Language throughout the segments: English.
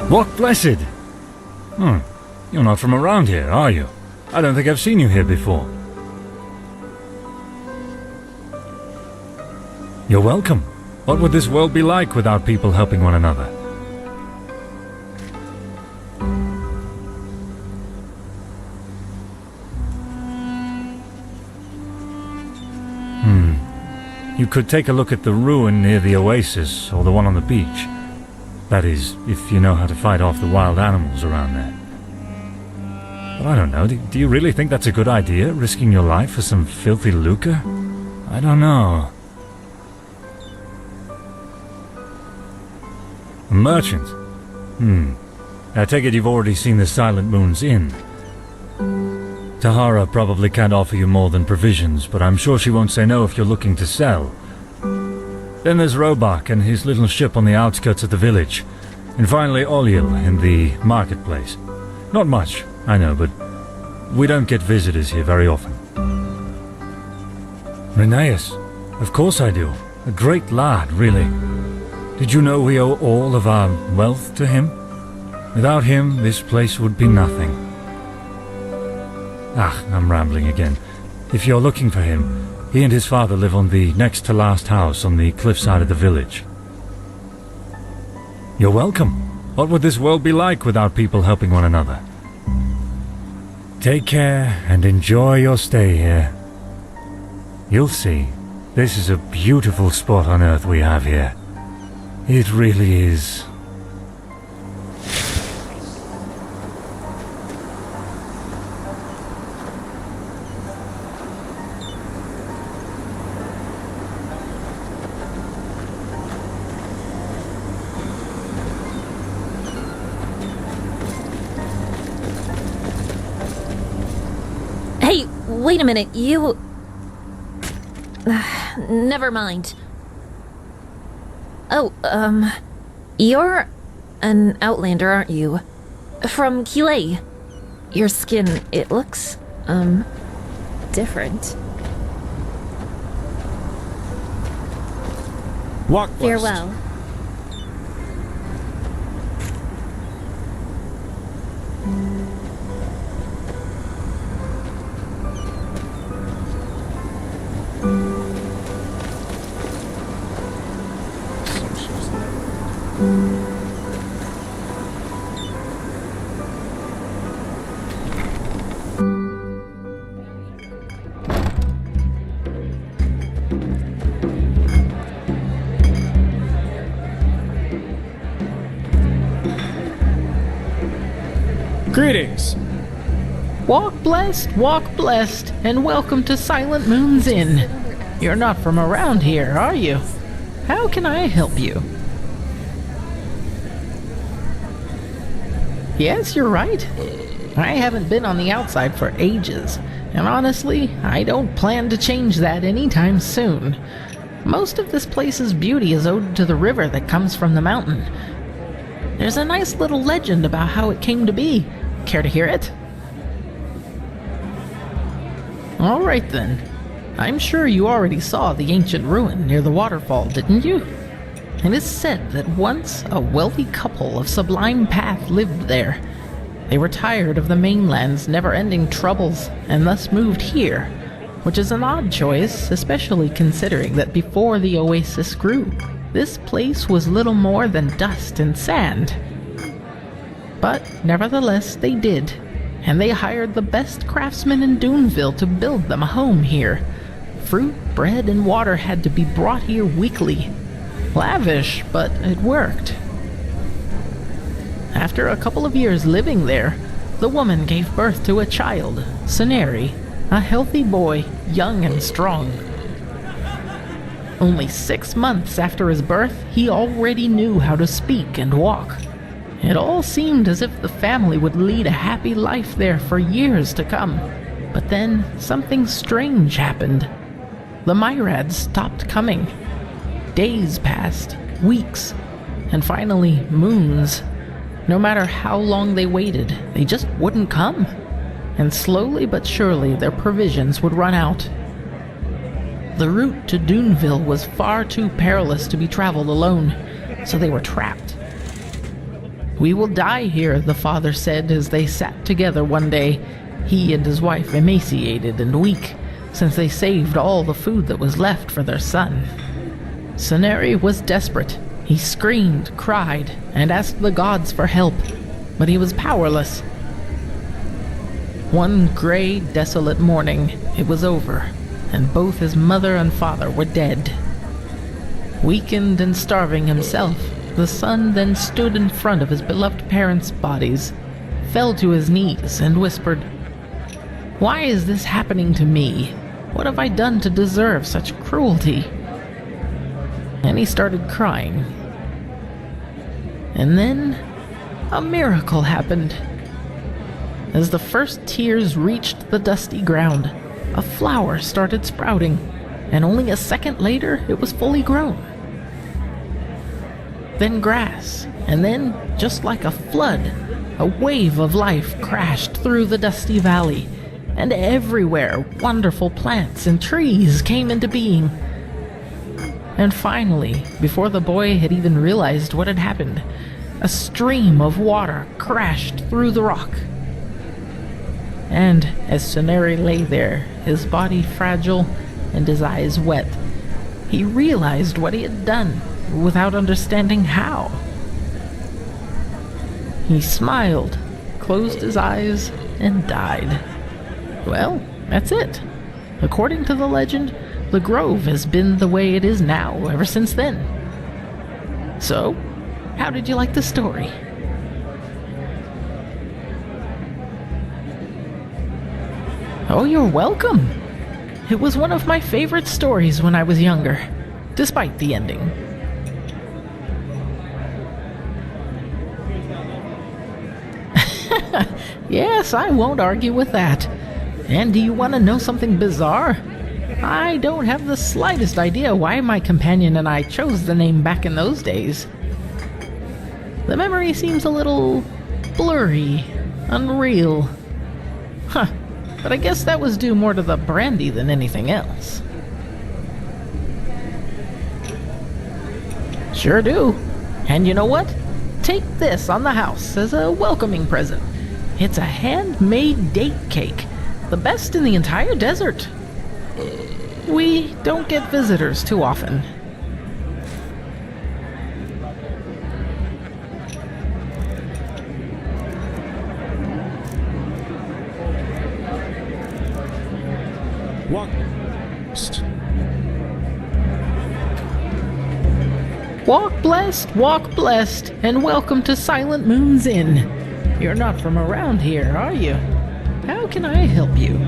What blessed? You're not from around here, are you? I don't think I've seen you here before. You're welcome. What would this world be like without people helping one another? You could take a look at the ruin near the oasis, or the one on the beach. That is, if you know how to fight off the wild animals around there. But I don't know, do you really think that's a good idea, risking your life for some filthy lucre? I don't know. A merchant? I take it you've already seen the Silent Moon's Inn. Tahara probably can't offer you more than provisions, but I'm sure she won't say no if you're looking to sell. Then there's Robak and his little ship on the outskirts of the village. And finally Oliel in the marketplace. Not much, I know, but we don't get visitors here very often. Rheneas, of course I do. A great lad, really. Did you know we owe all of our wealth to him? Without him, this place would be nothing. I'm rambling again. If you're looking for him, he and his father live on the next to last house on the cliffside of the village. You're welcome. What would this world be like without people helping one another? Take care and enjoy your stay here. You'll see. This is a beautiful spot on Earth we have here. It really is. Hey, wait a minute, you... Never mind. Oh, you're an outlander, aren't you? From Kilei. Your skin, it looks, different. Walk west. Farewell. Greetings! Walk blessed, and welcome to Silent Moon's Inn. You're not from around here, are you? How can I help you? Yes, you're right. I haven't been on the outside for ages, and honestly, I don't plan to change that anytime soon. Most of this place's beauty is owed to the river that comes from the mountain. There's a nice little legend about how it came to be. Care to hear it? All right then. I'm sure you already saw the ancient ruin near the waterfall, didn't you? It is said that once a wealthy couple of sublime path lived there. They were tired of the mainland's never-ending troubles and thus moved here, which is an odd choice, especially considering that before the oasis grew, this place was little more than dust and sand. But nevertheless, they did, and they hired the best craftsmen in Duneville to build them a home here. Fruit, bread, and water had to be brought here weekly. Lavish, but it worked. After a couple of years living there, the woman gave birth to a child, Ceneri, a healthy boy, young and strong. Only 6 months after his birth, he already knew how to speak and walk. It all seemed as if the family would lead a happy life there for years to come. But then, something strange happened. The myrads stopped coming. Days passed, weeks, and finally moons. No matter how long they waited, they just wouldn't come. And slowly but surely their provisions would run out. The route to Duneville was far too perilous to be traveled alone, so they were trapped. "We will die here," the father said as they sat together one day, he and his wife emaciated and weak, since they saved all the food that was left for their son. Ceneri was desperate. He screamed, cried, and asked the gods for help, but he was powerless. One gray, desolate morning, it was over, and both his mother and father were dead. Weakened and starving himself, the son then stood in front of his beloved parents' bodies, fell to his knees, and whispered, "Why is this happening to me? What have I done to deserve such cruelty?" And he started crying. And then, a miracle happened. As the first tears reached the dusty ground, a flower started sprouting, and only a second later it was fully grown. Then grass, and then, just like a flood, a wave of life crashed through the dusty valley, and everywhere wonderful plants and trees came into being. And finally, before the boy had even realized what had happened, a stream of water crashed through the rock. And as Ceneri lay there, his body fragile and his eyes wet, he realized what he had done, without understanding how. He smiled, closed his eyes, and died. Well, that's it. According to the legend, The grove has been the way it is now ever since then. So, how did you like the story? Oh, you're welcome. It was one of my favorite stories when I was younger, despite the ending. Yes, I won't argue with that. And do you want to know something bizarre? I don't have the slightest idea why my companion and I chose the name back in those days. The memory seems a little blurry, unreal. Huh, but I guess that was due more to the brandy than anything else. Sure do. And you know what? Take this on the house as a welcoming present. It's a handmade date cake, the best in the entire desert. We don't get visitors too often. Walk. Walk blessed, and welcome to Silent Moon's Inn. You're not from around here, are you? How can I help you?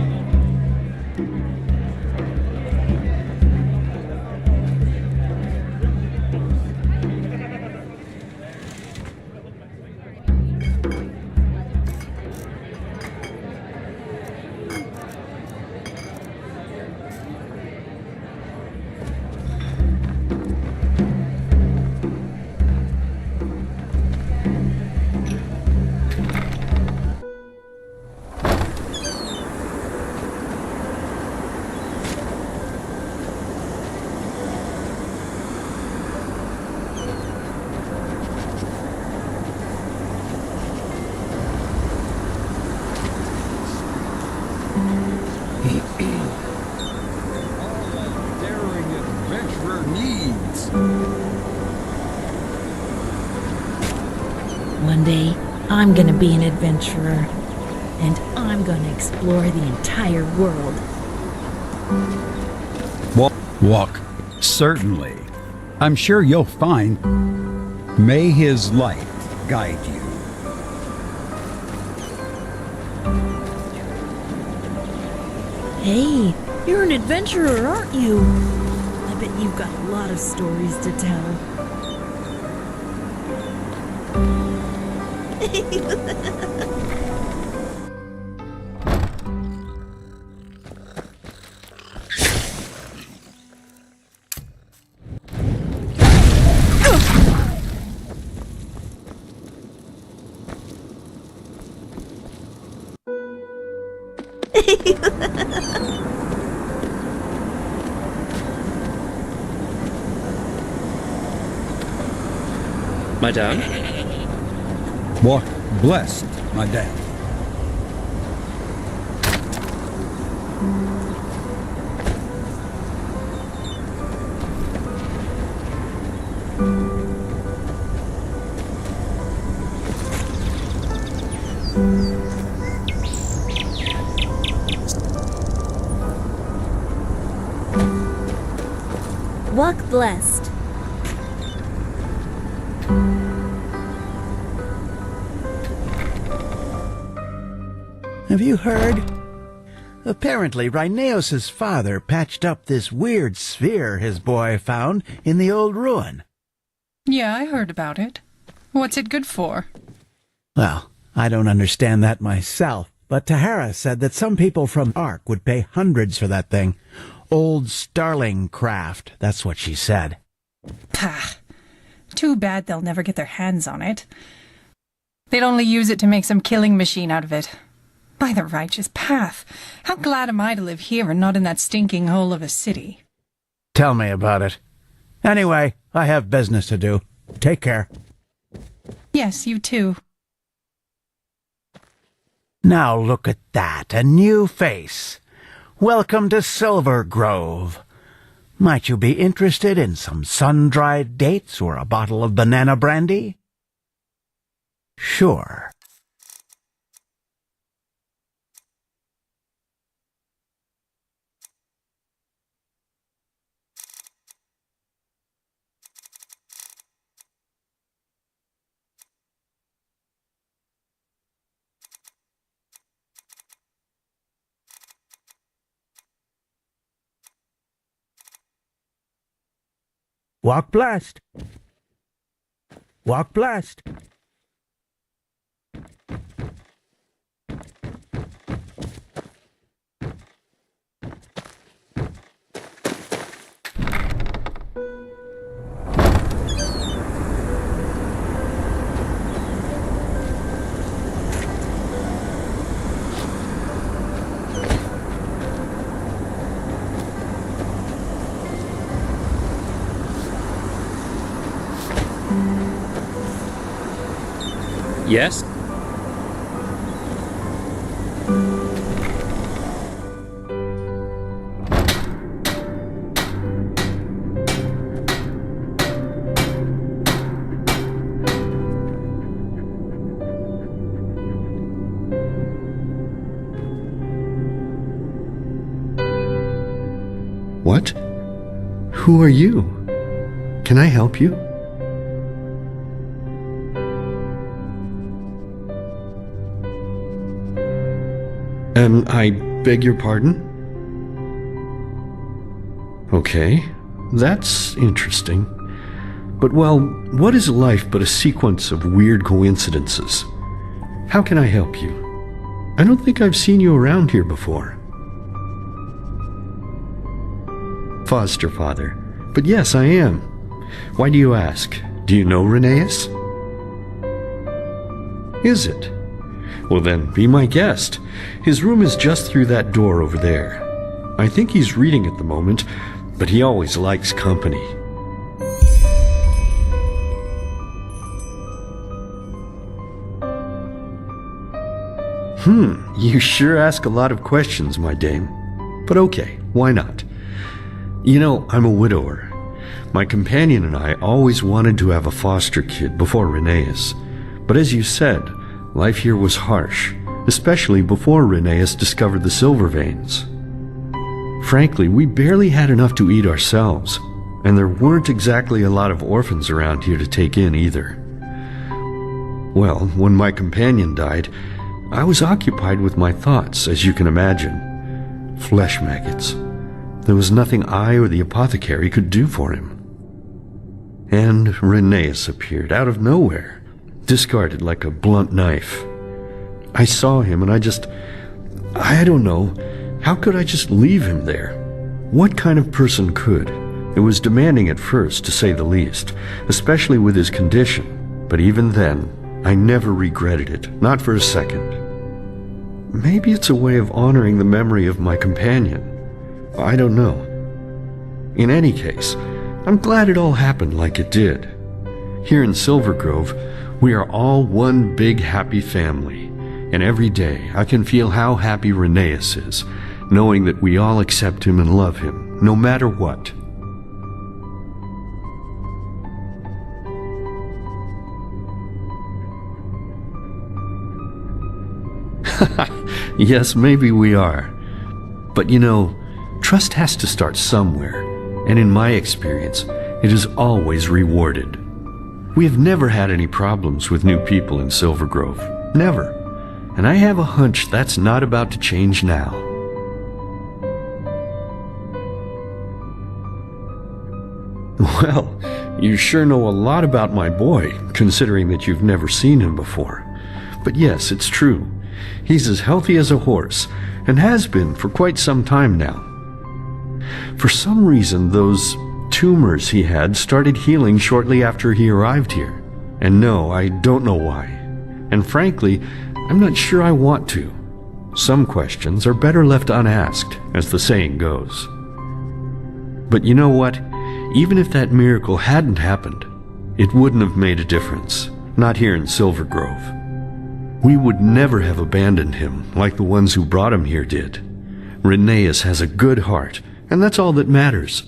Daring adventurer needs. One day, I'm gonna be an adventurer, and I'm gonna explore the entire world. Walk. Certainly. I'm sure you'll find. May his light guide you. Hey, you're an adventurer, aren't you? I bet you've got a lot of stories to tell. Madame? Walk blessed, madame. Walk blessed. Have you heard? Apparently, Rhineus's father patched up this weird sphere his boy found in the old ruin. Yeah, I heard about it. What's it good for? Well, I don't understand that myself, but Tahara said that some people from Ark would pay hundreds for that thing. Old starling craft, that's what she said. Pah. Too bad they'll never get their hands on it. They'd only use it to make some killing machine out of it. By the righteous path, how glad am I to live here and not in that stinking hole of a city. Tell me about it. Anyway, I have business to do. Take care. Yes, you too. Now look at that, a new face. Welcome to Silver Grove. Might you be interested in some sun-dried dates or a bottle of banana brandy? Sure. Walk blessed. Walk blessed. Yes? What? Who are you? Can I help you? I beg your pardon? Okay, that's interesting. But well, what is life but a sequence of weird coincidences? How can I help you? I don't think I've seen you around here before. Foster father. But yes, I am. Why do you ask? Do you know Rheneas? Is it? Well then, be my guest. His room is just through that door over there. I think he's reading at the moment, but he always likes company. You sure ask a lot of questions, my dame. But okay, why not? You know, I'm a widower. My companion and I always wanted to have a foster kid before Rheneas. But as you said, life here was harsh, especially before Rheneas discovered the silver veins. Frankly, we barely had enough to eat ourselves, and there weren't exactly a lot of orphans around here to take in either. Well, when my companion died, I was occupied with my thoughts, as you can imagine. Flesh maggots. There was nothing I or the apothecary could do for him. And Rheneas appeared out of nowhere, discarded like a blunt knife. I saw him and I don't know, how could I just leave him there? What kind of person could? It was demanding at first, to say the least, especially with his condition, but even then, I never regretted it, not for a second. Maybe it's a way of honoring the memory of my companion. I don't know. In any case, I'm glad it all happened like it did. Here in Silver Grove, we are all one big happy family, and every day I can feel how happy Rheneas is, knowing that we all accept him and love him, no matter what. Yes, maybe we are. But you know, trust has to start somewhere, and in my experience, it is always rewarded. We have never had any problems with new people in Silver Grove. Never. And I have a hunch that's not about to change now. Well, you sure know a lot about my boy, considering that you've never seen him before. But yes, it's true. He's as healthy as a horse, and has been for quite some time now. For some reason, those tumors he had started healing shortly after he arrived here. And no, I don't know why. And frankly, I'm not sure I want to. Some questions are better left unasked, as the saying goes. But you know what? Even if that miracle hadn't happened, it wouldn't have made a difference. Not here in Silver Grove. We would never have abandoned him like the ones who brought him here did. Rheneas has a good heart, and that's all that matters.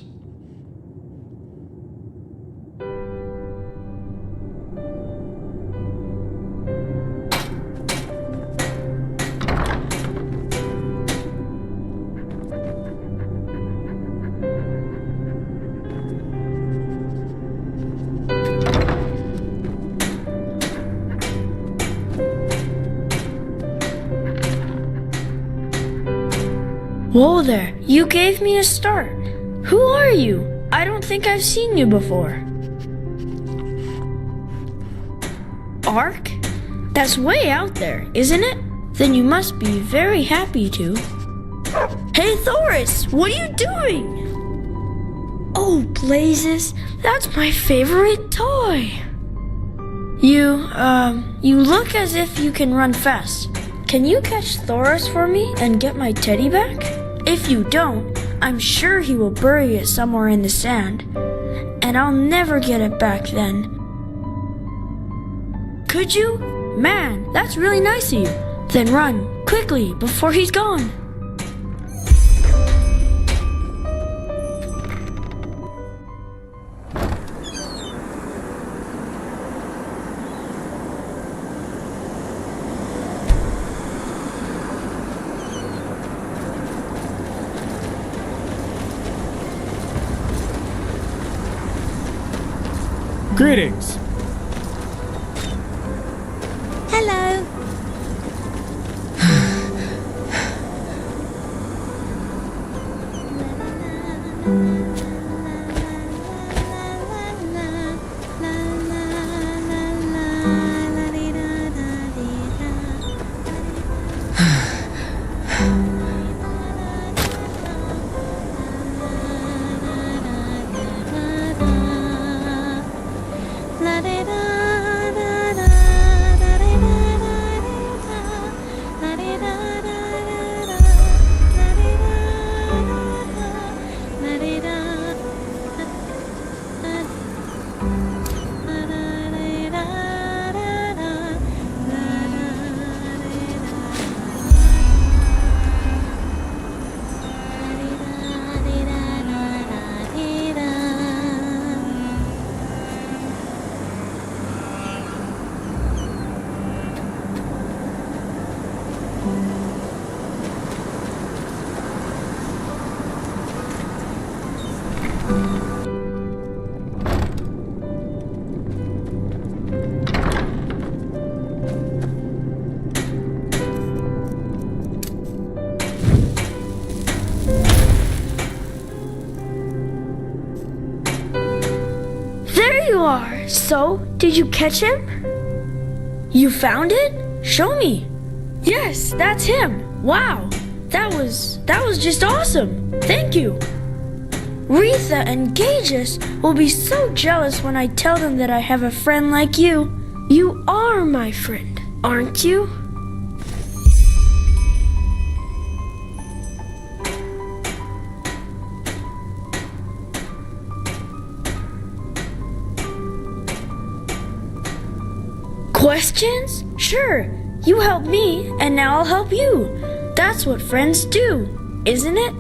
Whoa there, you gave me a start. Who are you? I don't think I've seen you before. Ark? That's way out there, isn't it? Then you must be very happy to. Hey, Thoris, what are you doing? Oh, blazes, that's my favorite toy. You look as if you can run fast. Can you catch Thoris for me and get my teddy back? If you don't, I'm sure he will bury it somewhere in the sand, and I'll never get it back then. Could you? Man, that's really nice of you. Then run, quickly, before he's gone. Greetings. Hello. So, did you catch him? You found it? Show me. Yes, that's him. Wow, that was just awesome. Thank you. Retha and Gages will be so jealous when I tell them that I have a friend like you. You are my friend, aren't you? Questions? Sure. You helped me, and now I'll help you. That's what friends do, isn't it?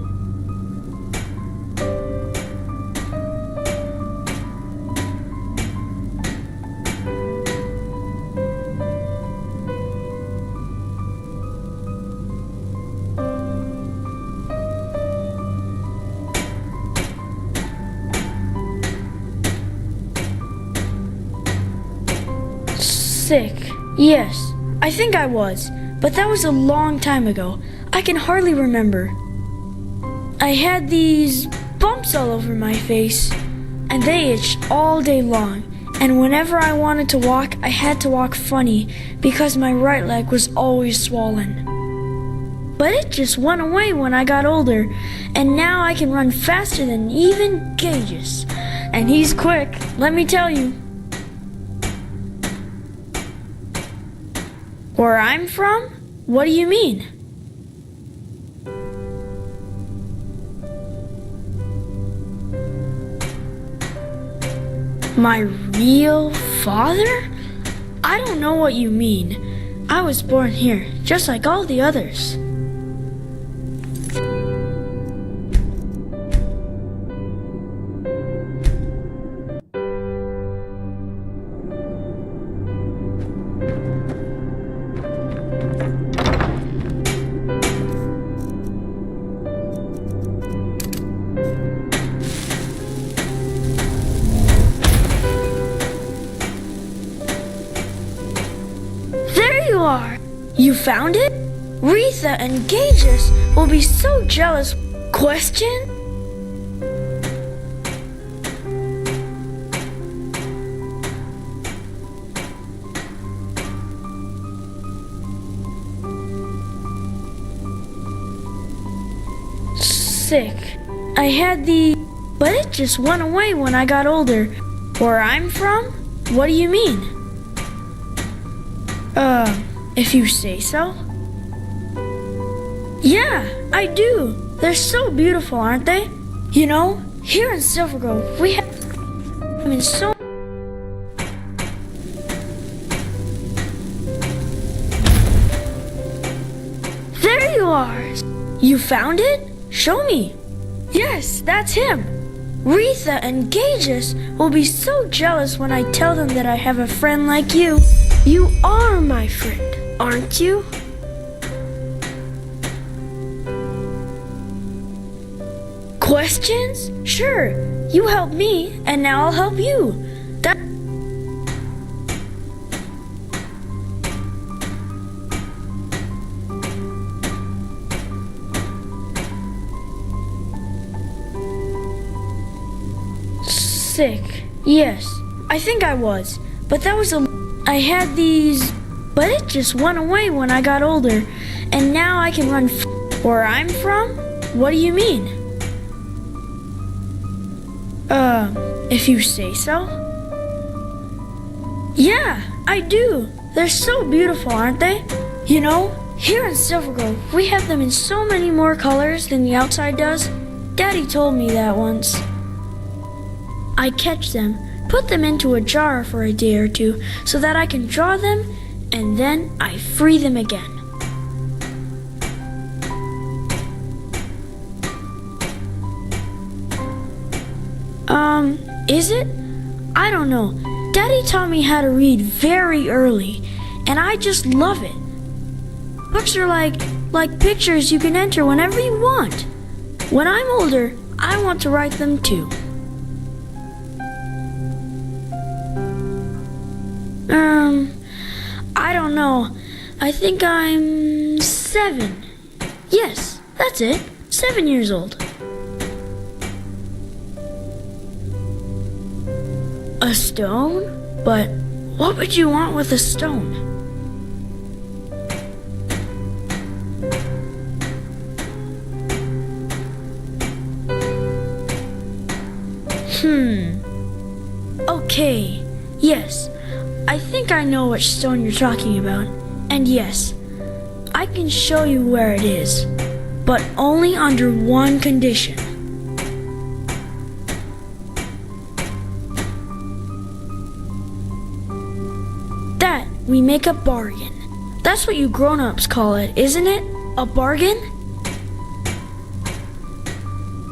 Sick. Yes, I think I was, but that was a long time ago. I can hardly remember. I had these bumps all over my face, and they itched all day long, and whenever I wanted to walk, I had to walk funny because my right leg was always swollen. But it just went away when I got older, and now I can run faster than even Gages. And he's quick, let me tell you. Where I'm from? What do you mean? My real father? I don't know what you mean. I was born here, just like all the others. You found it? Retha and Gages will be so jealous. Question? sick. I had the... But it just went away when I got older. Where I'm from? What do you mean? If you say so. Yeah, I do. They're so beautiful, aren't they? You know, here in Silver Grove, we have... so... There you are! You found it? Show me. Yes, that's him. Retha and Gages will be so jealous when I tell them that I have a friend like you. You are my friend, aren't you? Questions? Sure. You helped me, and now I'll help you. That... Sick. Yes, I think I was. But that was a... I had these... But it just went away when I got older. And now I can run where I'm from? What do you mean? If you say so. Yeah, I do. They're so beautiful, aren't they? You know, here in Silver Grove, we have them in so many more colors than the outside does. Daddy told me that once. I catch them, put them into a jar for a day or two so that I can draw them, and then I free them again. Is it? I don't know. Daddy taught me how to read very early, and I just love it. Books are like pictures you can enter whenever you want. When I'm older, I want to write them too. I don't know. I think I'm 7. Yes, that's it. 7 years old. A stone? But what would you want with a stone? Okay. Yes. I think I know which stone you're talking about. And yes, I can show you where it is. But only under one condition. That we make a bargain. That's what you grown-ups call it, isn't it? A bargain?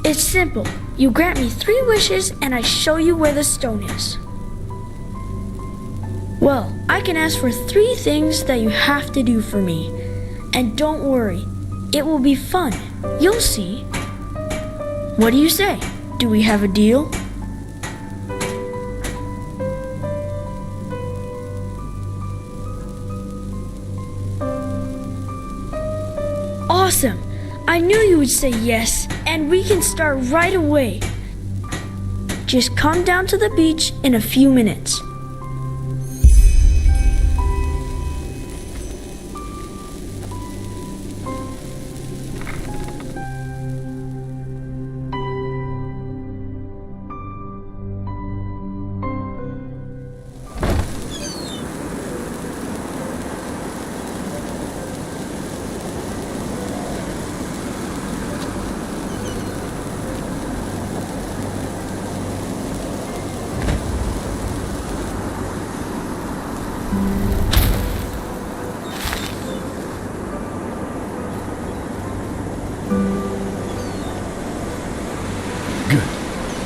It's simple. You grant me 3 wishes and I show you where the stone is. Well, I can ask for 3 things that you have to do for me. And don't worry, it will be fun. You'll see. What do you say? Do we have a deal? Awesome! I knew you would say yes, and we can start right away. Just come down to the beach in a few minutes.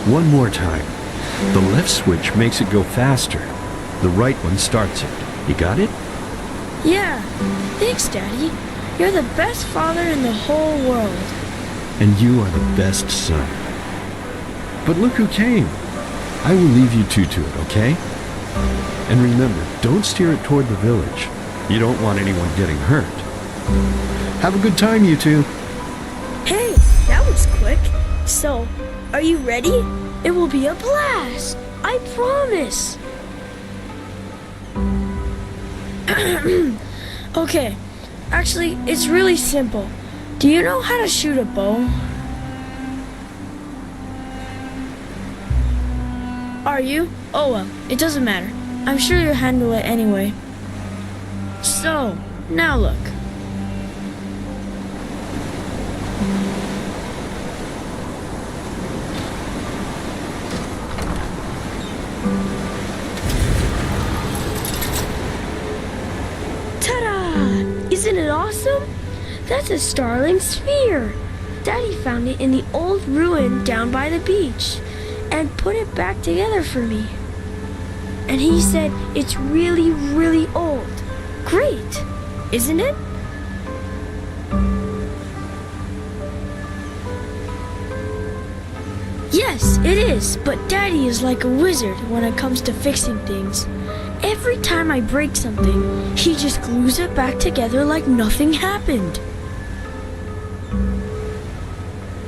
One more time. The left switch makes it go faster. The right one starts it. You got it? Yeah. Thanks, Daddy. You're the best father in the whole world. And you are the best son. But look who came. I will leave you two to it, okay? And remember, don't steer it toward the village. You don't want anyone getting hurt. Have a good time, you two. Hey, that was quick. So, are you ready? It will be a blast. I promise. Okay. Actually, it's really simple. Do you know how to shoot a bow? Are you? Oh well, it doesn't matter. I'm sure you'll handle it anyway. So, now look. Ta-da! Isn't it awesome? That's a starling sphere. Daddy found it in the old ruin down by the beach and put it back together for me. And he said it's really, really old. Great, isn't it? Yes, it is, but Daddy is like a wizard when it comes to fixing things. Every time I break something, he just glues it back together like nothing happened.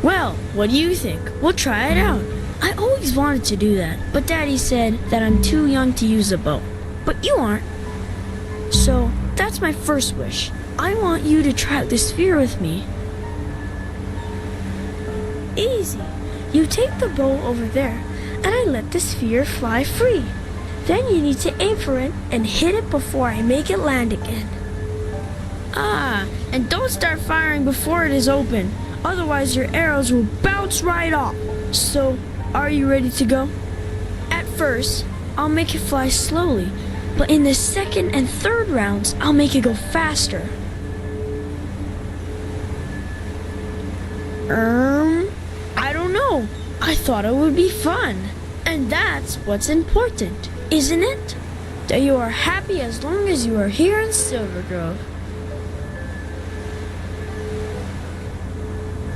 Well, what do you think? We'll try it out. I always wanted to do that, but Daddy said that I'm too young to use a bow. But you aren't. So, that's my first wish. I want you to try out the sphere with me. Easy. You take the bow over there, and I let the sphere fly free. Then you need to aim for it and hit it before I make it land again. Ah, and don't start firing before it is open. Otherwise your arrows will bounce right off. So, are you ready to go? At first, I'll make it fly slowly, but in the second and third rounds, I'll make it go faster. I don't know. I thought it would be fun. And that's what's important, isn't it? That you are happy as long as you are here in Silver Grove.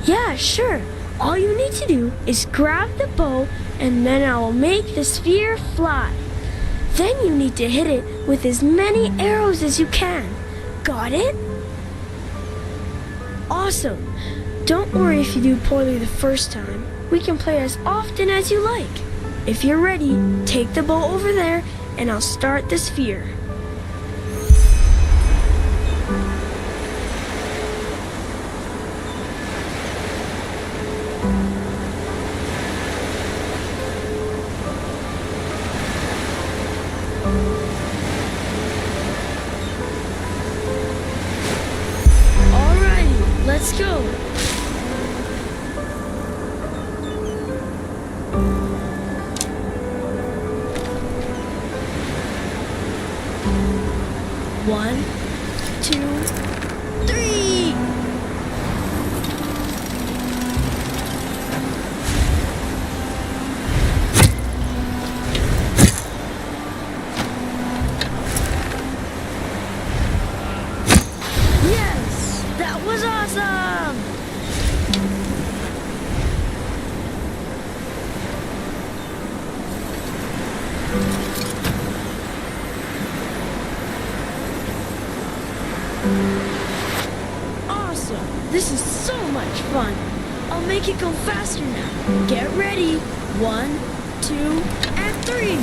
Yeah, sure. All you need to do is grab the bow and then I will make the sphere fly. Then you need to hit it with as many arrows as you can. Got it? Awesome. Don't worry if you do poorly the first time. We can play as often as you like. If you're ready, take the bow over there and I'll start the sphere. Alrighty, let's go. One, two, three! Yes! That was awesome! Awesome! This is so much fun! I'll make it go faster now. Get ready! 1, 2, and 3!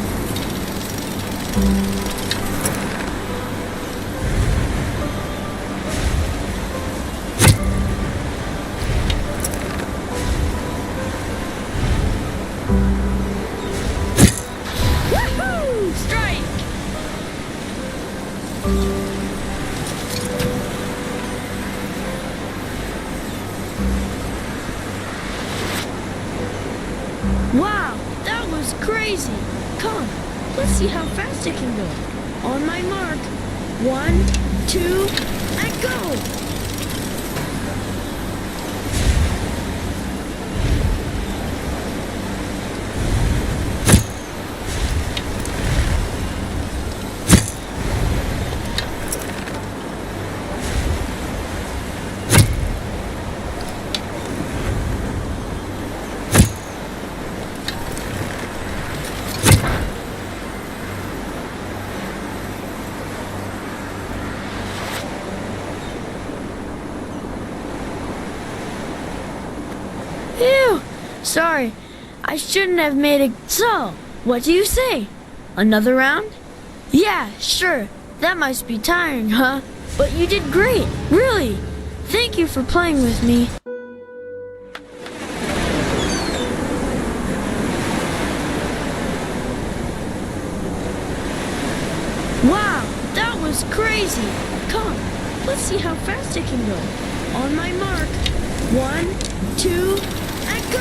Woohoo! Strike! Wow, that was crazy! Come, let's see how fast it can go. On my mark. 1, 2, and go! Phew! Sorry, I shouldn't have made it. So, what do you say? Another round? Yeah, sure. That must be tiring, huh? But you did great, really. Thank you for playing with me. crazy. Come, let's see how fast it can go. On my mark. 1, 2, and go!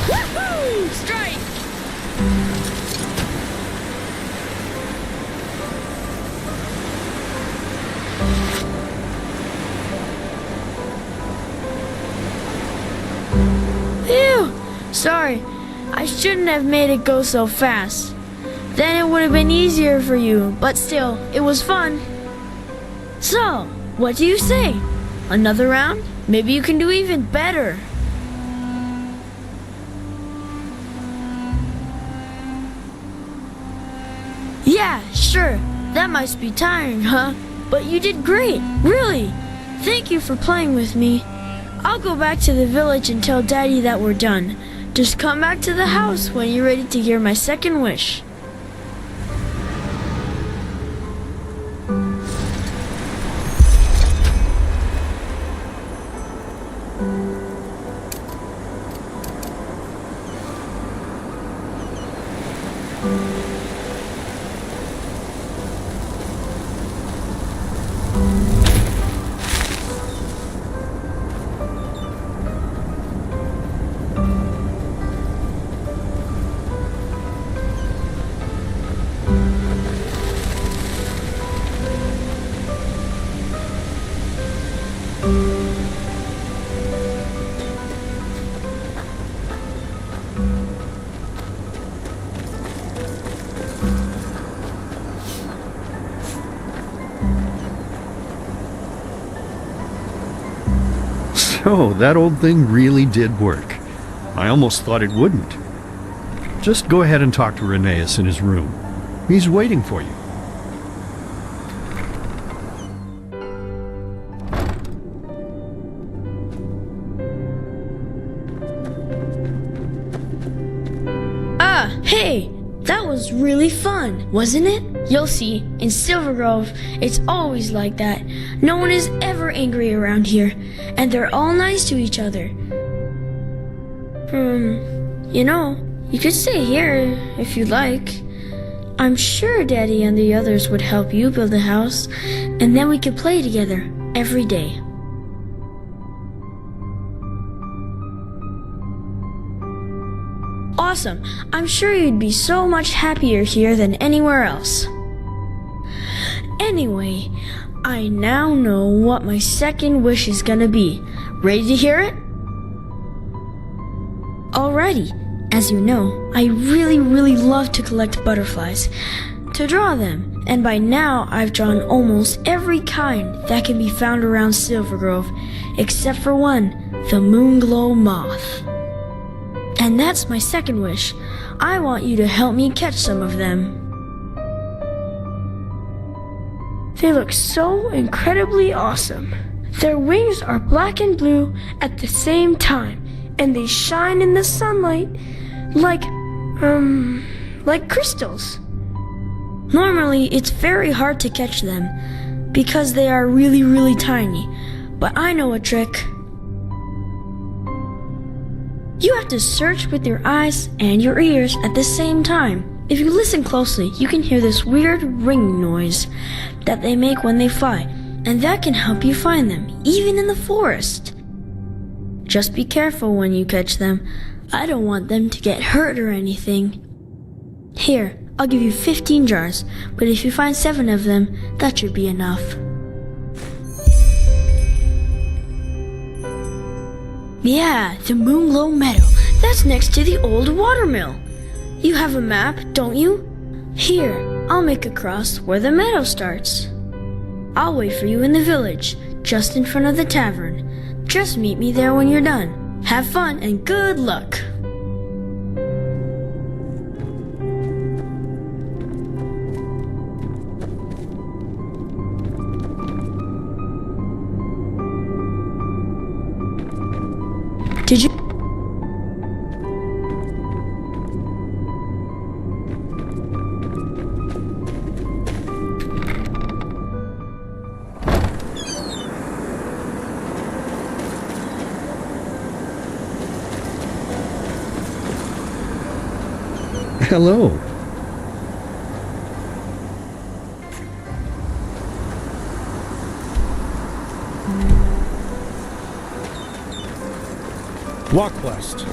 Woohoo! Strike! Phew! Sorry, I shouldn't have made it go so fast. Then it would have been easier for you, but still, it was fun. So, what do you say? Another round? Maybe you can do even better. Yeah, sure. That must be tiring, huh? But you did great, really. Thank you for playing with me. I'll go back to the village and tell Daddy that we're done. Just come back to the house when you're ready to hear my second wish. So, that old thing really did work. I almost thought it wouldn't. Just go ahead and talk to Reneus in his room. He's waiting for you. Ah, hey! That was really fun, wasn't it? You'll see, in Silver Grove, it's always like that. No one is ever angry around here, and they're all nice to each other. You know, you could stay here if you'd like. I'm sure Daddy and the others would help you build a house, and then we could play together every day. Awesome. I'm sure you'd be so much happier here than anywhere else. Anyway, I now know what my second wish is gonna be. Ready to hear it? Alrighty. As you know, I really love to collect butterflies, to draw them, and by now I've drawn almost every kind that can be found around Silver Grove, except for one, the Moonglow Moth. And that's my second wish. I want you to help me catch some of them. They look so incredibly awesome. Their wings are black and blue at the same time, and they shine in the sunlight like crystals. Normally, it's very hard to catch them because they are really tiny, but I know a trick. You have to search with your eyes and your ears at the same time. If you listen closely, you can hear this weird ringing noise that they make when they fly, and that can help you find them, even in the forest. Just be careful when you catch them. I don't want them to get hurt or anything. Here, I'll give you 15 jars, but if you find 7 of them, that should be enough. Yeah, the Moonglow Meadow. That's next to the old watermill. You have a map, don't you? Here, I'll make a cross where the meadow starts. I'll wait for you in the village, just in front of the tavern. Just meet me there when you're done. Have fun and good luck. Did you? Hello. Walk west.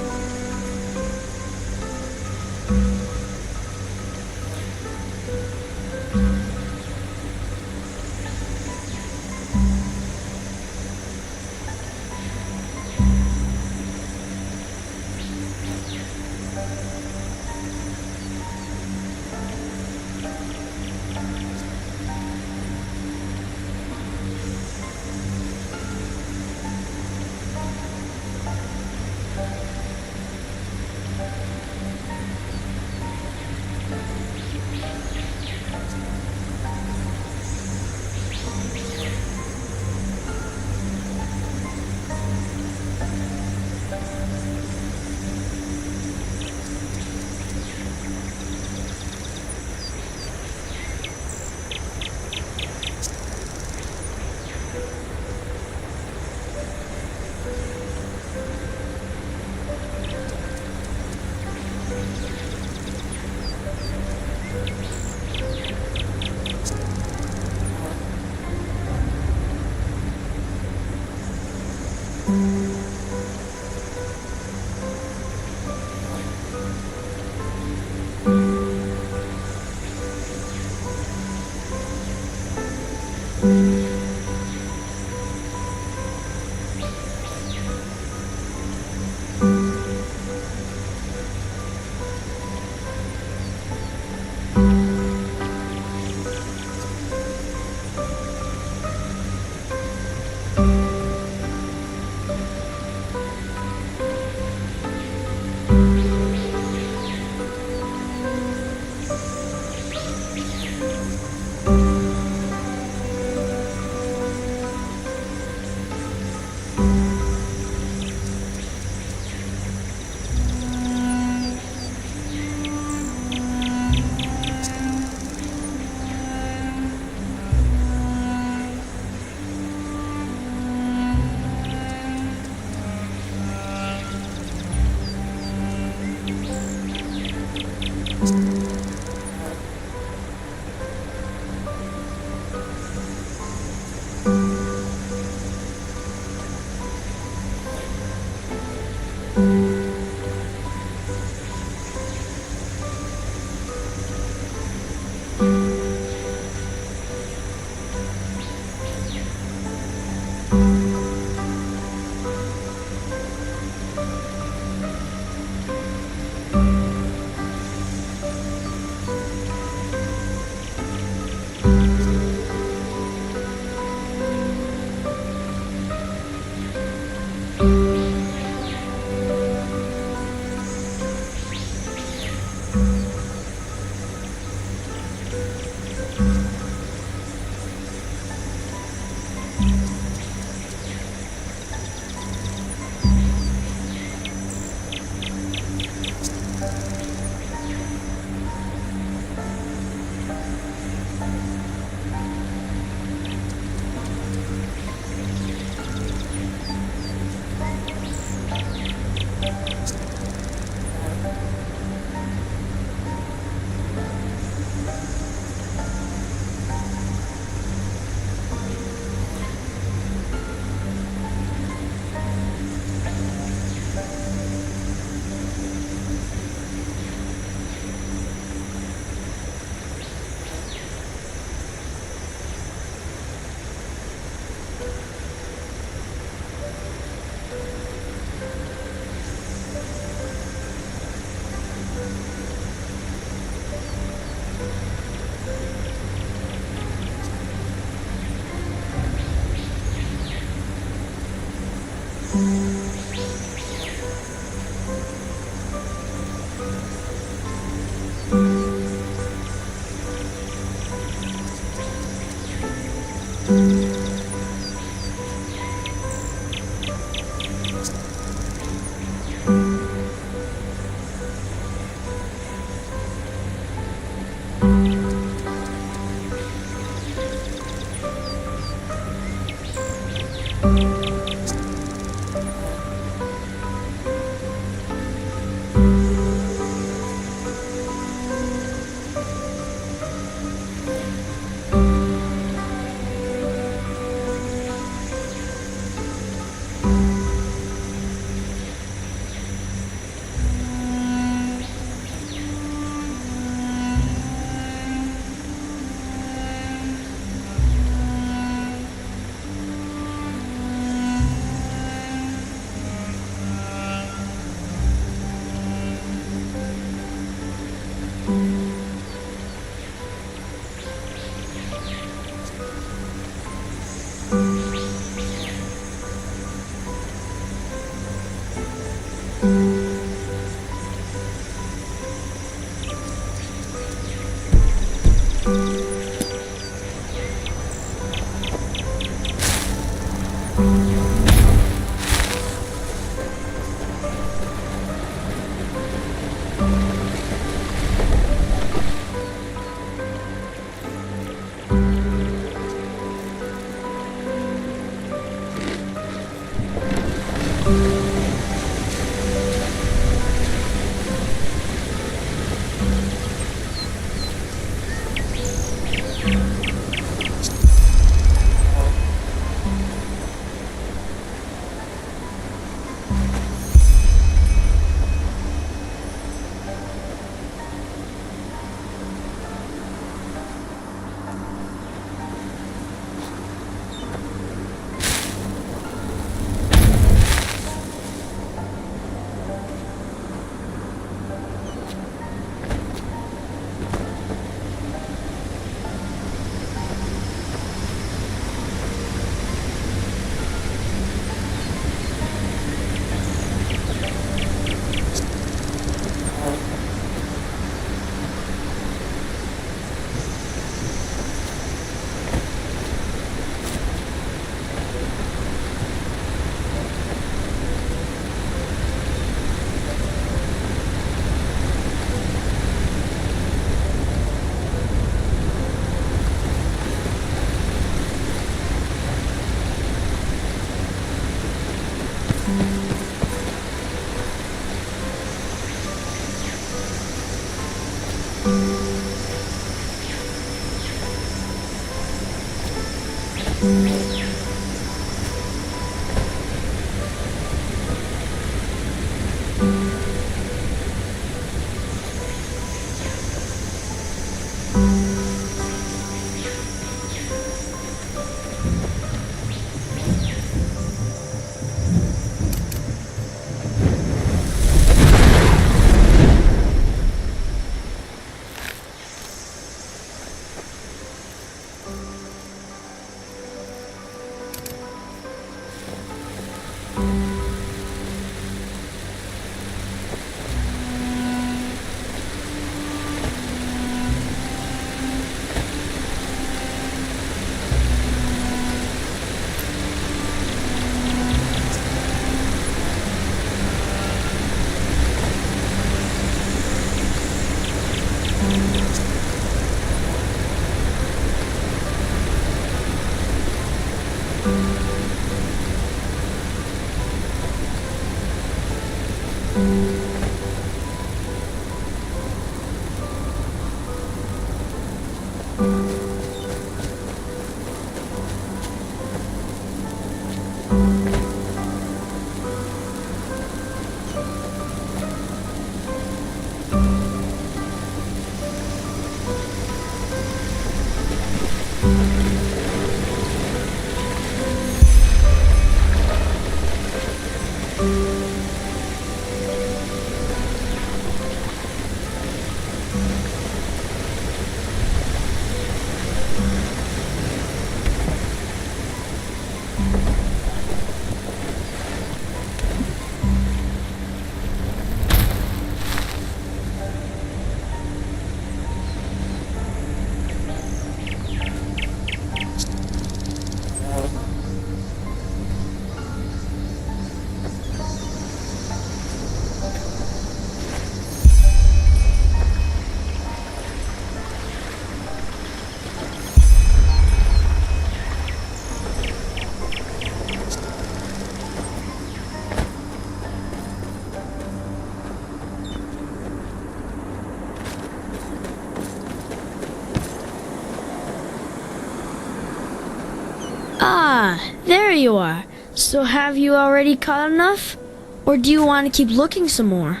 Ah, there you are. So have you already caught enough? Or do you want to keep looking some more?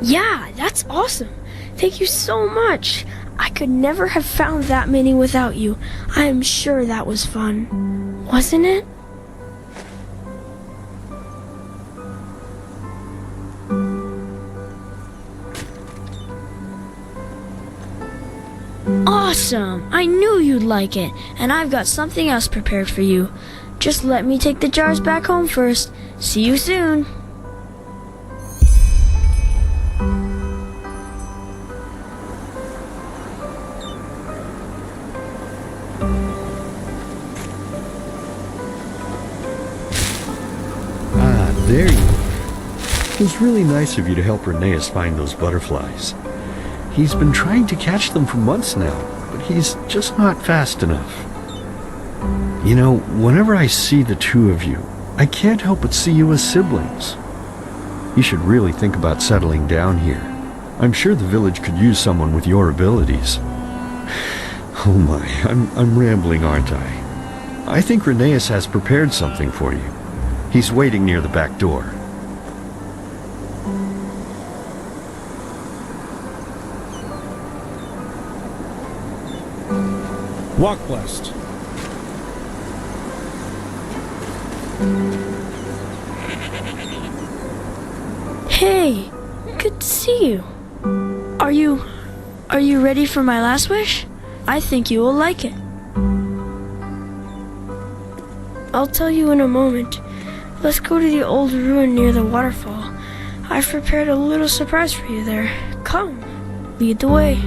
Yeah, that's awesome. Thank you so much. I could never have found that many without you. I am sure that was fun. Wasn't it? Awesome! I knew you'd like it, and I've got something else prepared for you. Just let me take the jars back home first. See you soon. There you are. It was really nice of you to help Rheneas find those butterflies. He's been trying to catch them for months now, but he's just not fast enough. You know, whenever I see the two of you, I can't help but see you as siblings. You should really think about settling down here. I'm sure the village could use someone with your abilities. Oh my, I'm rambling, aren't I? I think Rheneas has prepared something for you. He's waiting near the back door. Walk blessed. Hey, good to see you. Are you ready for my last wish? I think you will like it. I'll tell you in a moment. Let's go to the old ruin near the waterfall. I've prepared a little surprise for you there. Come, lead the way.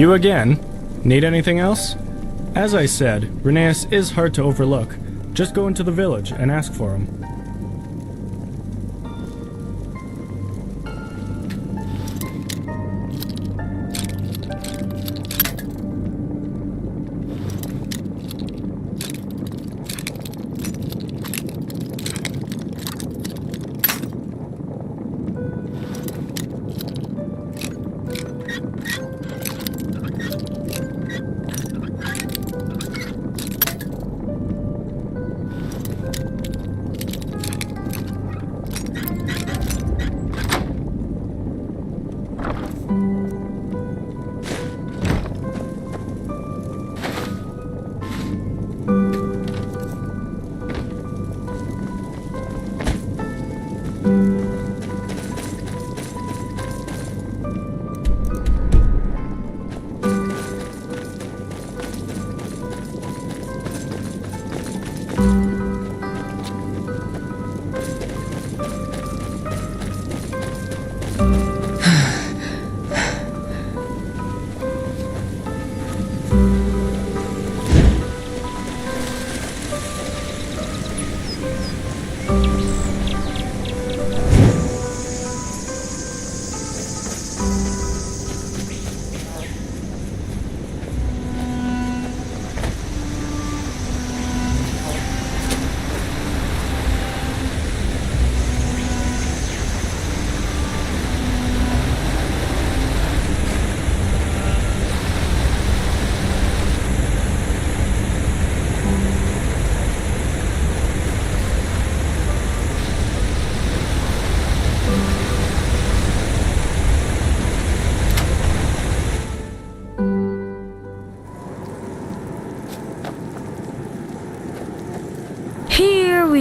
You again? Need anything else? As I said, Rheneas is hard to overlook. Just go into the village and ask for him.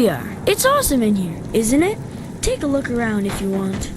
we are. It's awesome in here, isn't it? Take a look around if you want.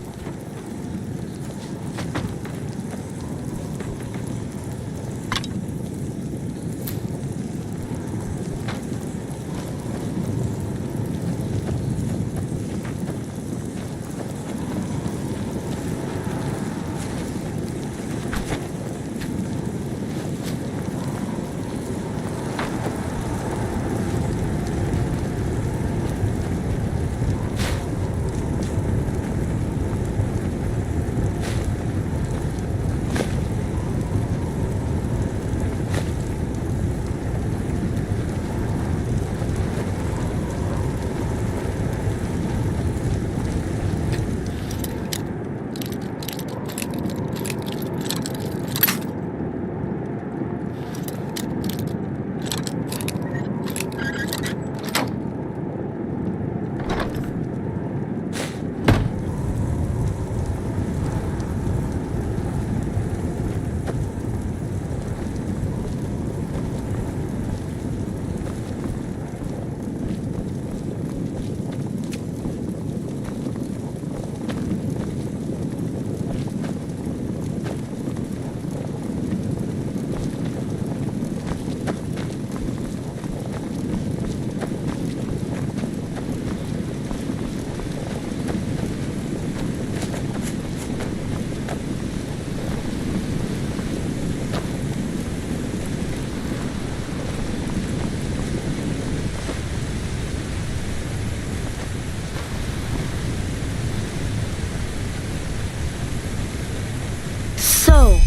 So,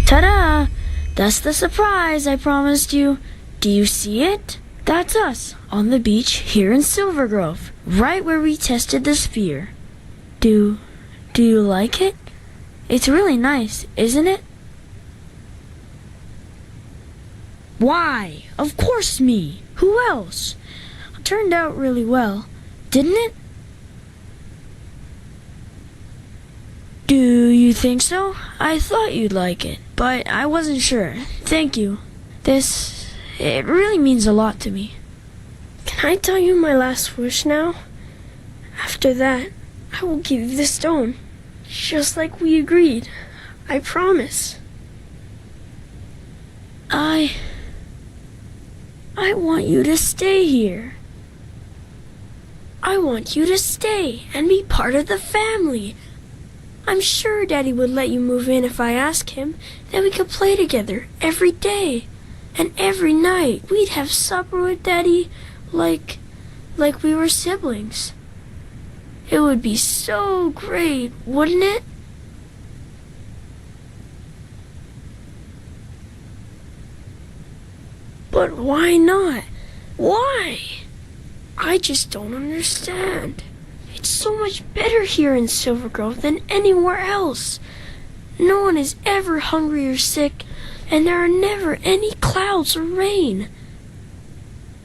ta-da! That's the surprise I promised you. Do you see it? That's us, on the beach here in Silver Grove, right where we tested the sphere. Do you like it? It's really nice, isn't it? Why? Of course me. Who else? It turned out really well, didn't it? Do you think so? I thought you'd like it, but I wasn't sure. Thank you. It really means a lot to me. Can I tell you my last wish now? After that, I will give you the stone. Just like we agreed. I promise. I want you to stay here. I want you to stay and be part of the family. I'm sure Daddy would let you move in if I asked him. Then we could play together every day. And every night we'd have supper with Daddy like we were siblings. It would be so great, wouldn't it? But why not? Why? I just don't understand. It's so much better here in Silver Grove than anywhere else. No one is ever hungry or sick, and there are never any clouds or rain.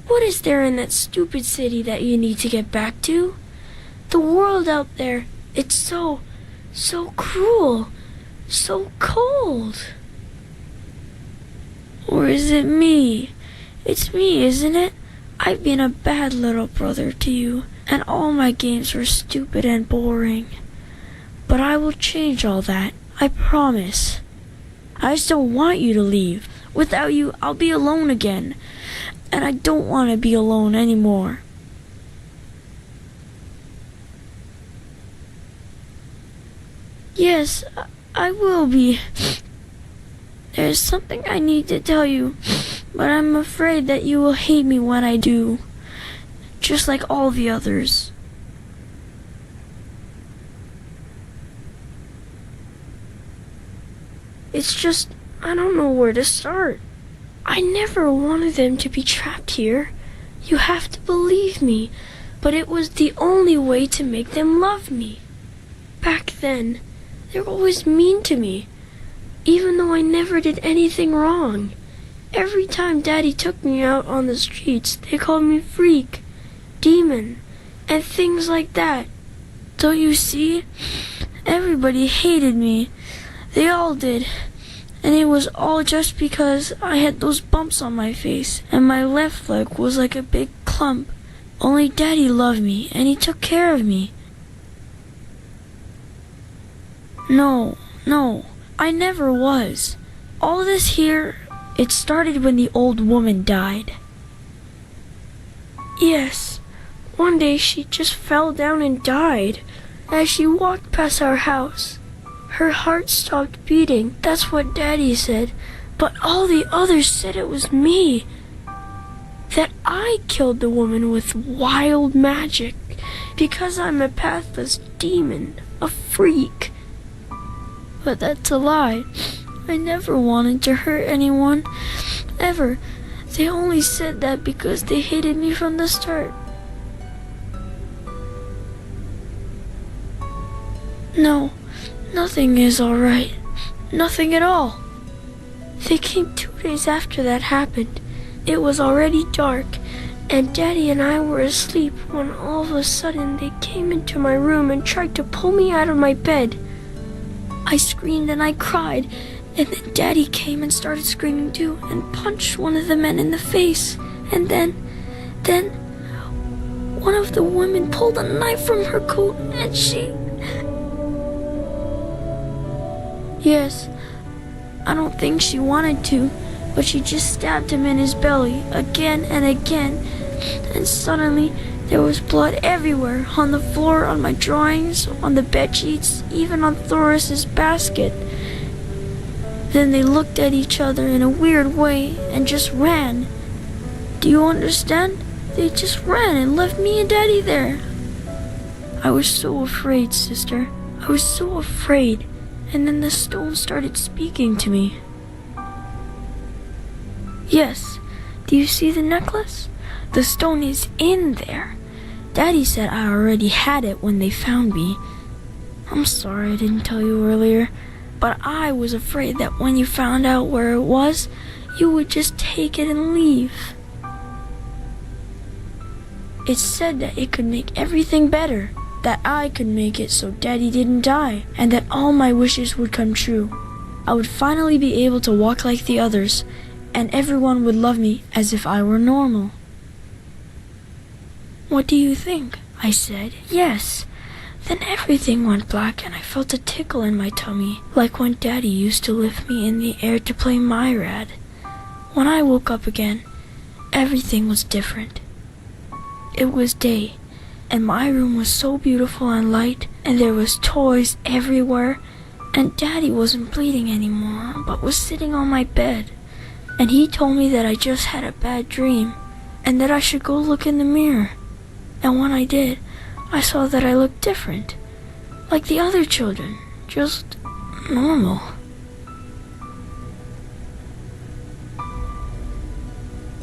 What is there in that stupid city that you need to get back to? The world out there, it's so cruel, so cold. Or is it me? It's me, isn't it? I've been a bad little brother to you, and all my games were stupid and boring. But I will change all that, I promise. I just don't want you to leave. Without you, I'll be alone again, and I don't want to be alone anymore. Yes, I will be. There's something I need to tell you, but I'm afraid that you will hate me when I do, just like all the others. It's just, I don't know where to start. I never wanted them to be trapped here. You have to believe me, but it was the only way to make them love me. Back then, they were always mean to me, even though I never did anything wrong. Every time Daddy took me out on the streets, they called me freak, demon, and things like that. Don't you see? Everybody hated me. They all did. And it was all just because I had those bumps on my face, and my left leg was like a big clump. Only Daddy loved me, and he took care of me. No, I never was. All this here, it started when the old woman died. Yes, one day she just fell down and died. As she walked past our house, her heart stopped beating. That's what Daddy said. But all the others said it was me. That I killed the woman with wild magic. Because I'm a pathless demon, a freak. But that's a lie. I never wanted to hurt anyone. Ever. They only said that because they hated me from the start. No, nothing is alright. Nothing at all. They came 2 days after that happened. It was already dark, and Daddy and I were asleep when all of a sudden they came into my room and tried to pull me out of my bed. I screamed and I cried, and then Daddy came and started screaming too and punched one of the men in the face. And then one of the women pulled a knife from her coat and she... Yes, I don't think she wanted to, but she just stabbed him in his belly again and again. And suddenly there was blood everywhere, on the floor, on my drawings, on the bed sheets, even on Thoris's basket. Then they looked at each other in a weird way and just ran. Do you understand? They just ran and left me and Daddy there. I was so afraid, sister. I was so afraid. And then the stone started speaking to me. Yes, do you see the necklace? The stone is in there. Daddy said I already had it when they found me. I'm sorry I didn't tell you earlier, but I was afraid that when you found out where it was, you would just take it and leave. It said that it could make everything better, that I could make it so Daddy didn't die, and that all my wishes would come true. I would finally be able to walk like the others, and everyone would love me as if I were normal. What do you think? I said, yes. Then everything went black and I felt a tickle in my tummy, like when Daddy used to lift me in the air to play Myrad. When I woke up again, everything was different. It was day, and my room was so beautiful and light, and there was toys everywhere, and Daddy wasn't bleeding anymore, but was sitting on my bed. And he told me that I just had a bad dream, and that I should go look in the mirror. And when I did, I saw that I looked different, like the other children, just normal.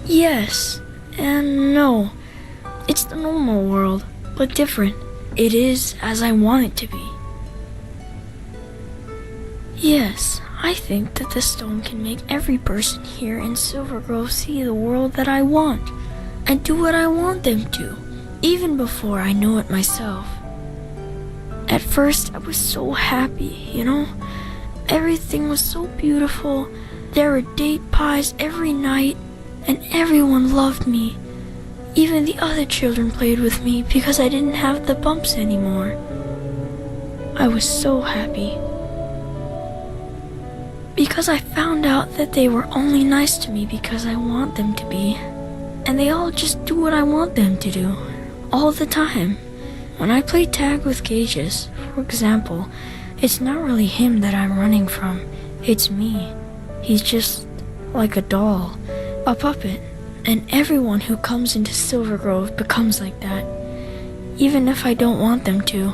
Yes and no. It's the normal world, but different. It is as I want it to be. Yes, I think that the stone can make every person here in Silver Grove see the world that I want, and do what I want them to, even before I know it myself. At first, I was so happy, you know? Everything was so beautiful. There were date pies every night, and everyone loved me. Even the other children played with me because I didn't have the bumps anymore. I was so happy. Because I found out that they were only nice to me because I want them to be. And they all just do what I want them to do, all the time. When I play tag with Gages, for example, it's not really him that I'm running from, it's me. He's just like a doll, a puppet. And everyone who comes into Silver Grove becomes like that, even if I don't want them to.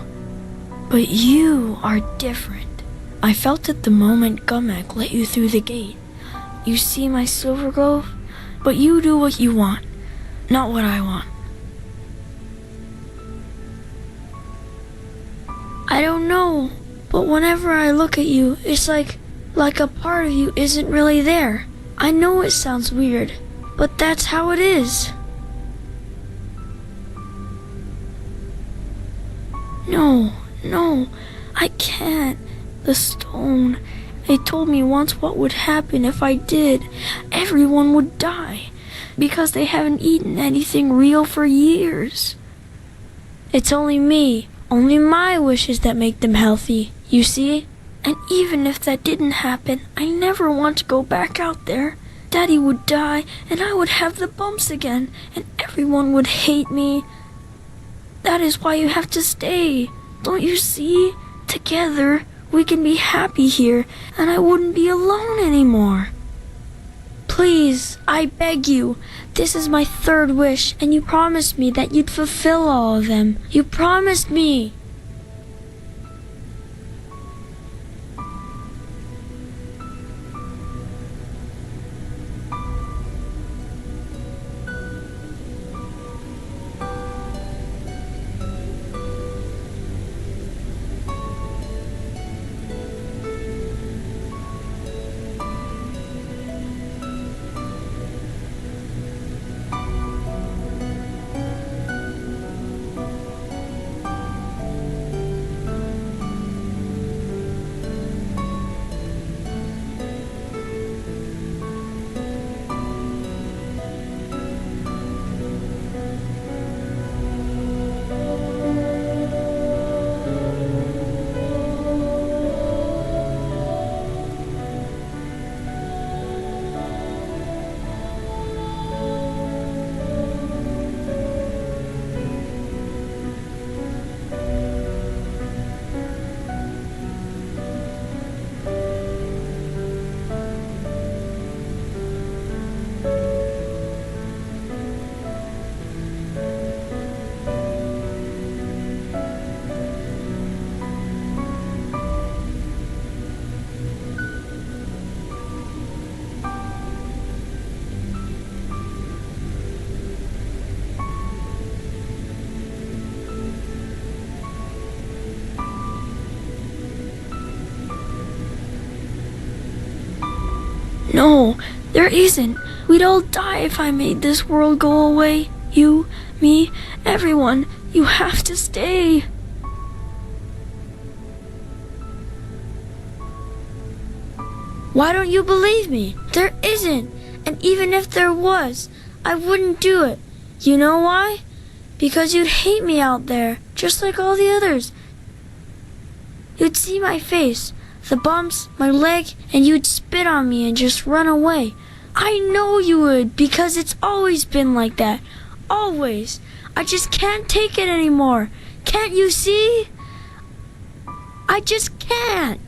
But you are different. I felt it the moment Gumek let you through the gate. You see my Silver Grove, but you do what you want, not what I want. I don't know, but whenever I look at you, it's like a part of you isn't really there. I know it sounds weird, but that's how it is. No, I can't. The stone. They told me once what would happen if I did. Everyone would die. because they haven't eaten anything real for years. It's only me, only my wishes that make them healthy, you see? And even if that didn't happen, I never want to go back out there. Daddy would die, and I would have the bumps again, and everyone would hate me. That is why you have to stay. Don't you see? Together, we can be happy here, and I wouldn't be alone anymore. Please, I beg you. This is my third wish, and you promised me that you'd fulfill all of them. You promised me. No, there isn't. We'd all die if I made this world go away. You, me, everyone. You have to stay. Why don't you believe me? There isn't. And even if there was, I wouldn't do it. You know why? Because you'd hate me out there, just like all the others. You'd see my face, the bumps, my leg, and you'd spit on me and just run away. I know you would, because it's always been like that. Always. I just can't take it anymore. Can't you see? I just can't.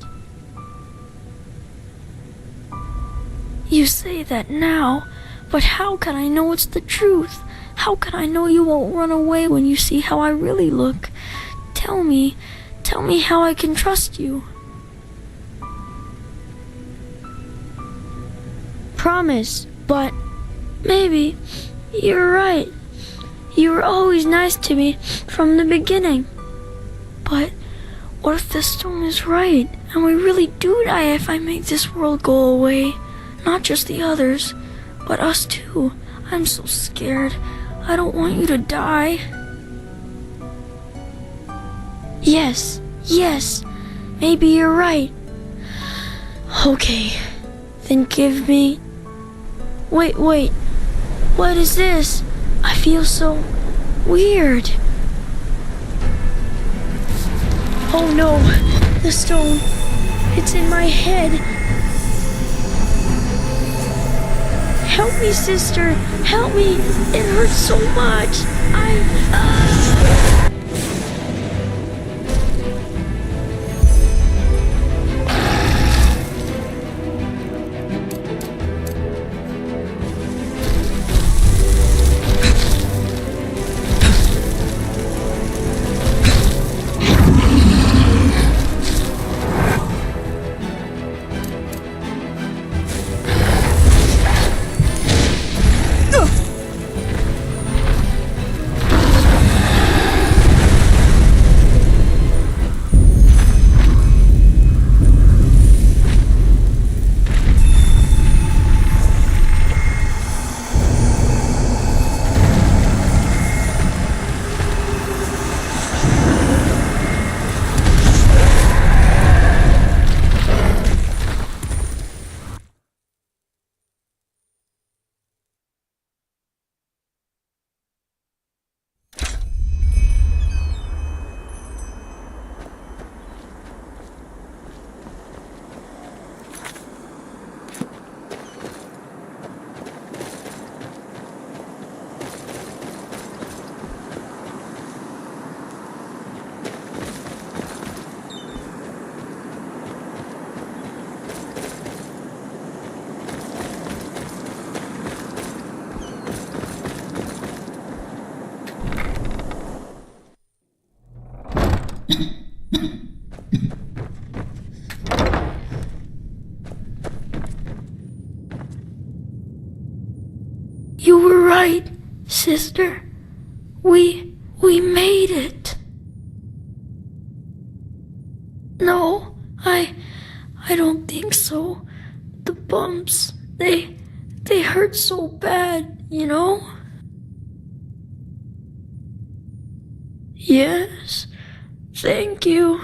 You say that now, but how can I know it's the truth? How can I know you won't run away when you see how I really look? Tell me how I can trust you. Promise, but maybe you're right. You were always nice to me from the beginning. But what if the stone is right and we really do die if I make this world go away? Not just the others, but us too. I'm so scared. I don't want you to die. Yes, maybe you're right. Okay, then give me... Wait, what is this? I feel so weird. Oh no, the stone. It's in my head. Help me, sister. Help me. It hurts so much. You were right, sister. We made it. No, I don't think so. The bumps, they hurt so bad, you know? Yes, thank you.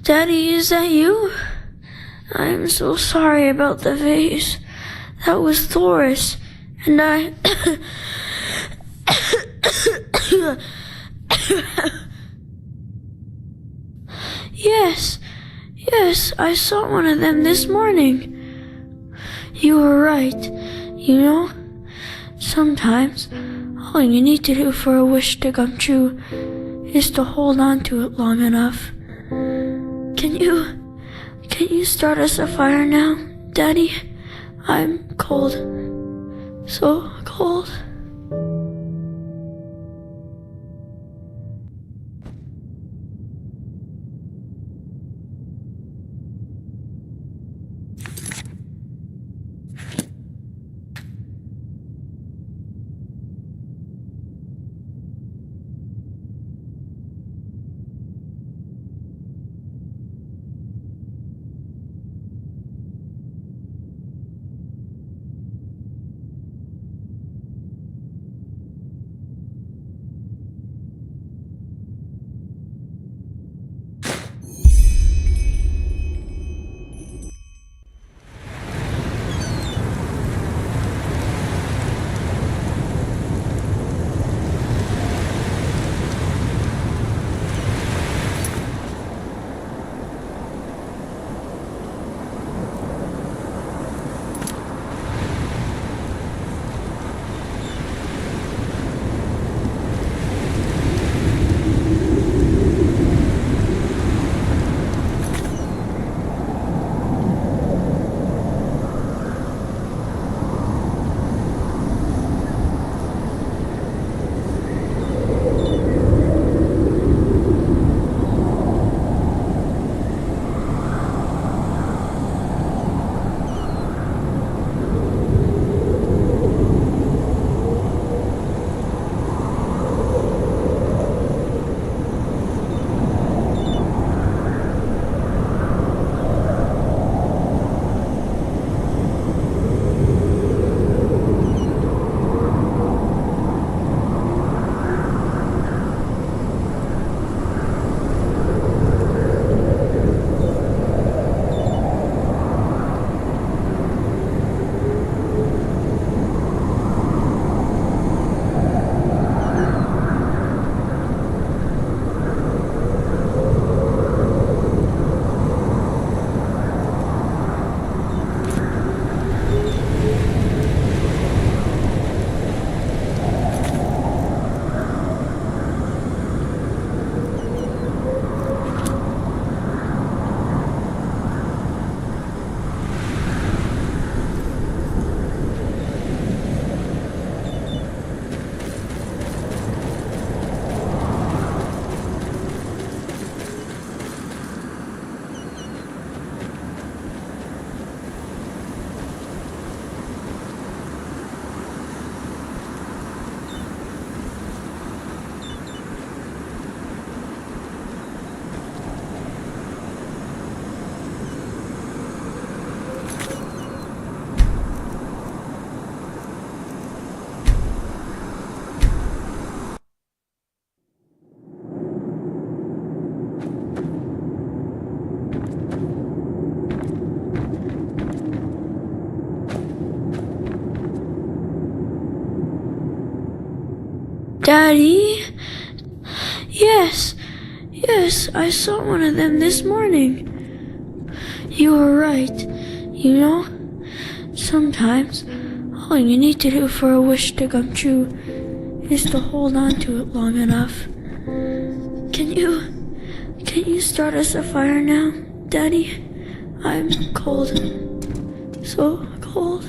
Daddy, is that you? I'm so sorry about the vase. That was Thoris, and I... Yes, I saw one of them this morning. You were right. You know, sometimes all you need to do for a wish to come true is to hold on to it long enough. Can you start us a fire now, Daddy? I'm cold. So cold. Daddy? Yes, I saw one of them this morning. You were right. You know, sometimes all you need to do for a wish to come true is to hold on to it long enough. Can you start us a fire now, Daddy? I'm cold. So cold.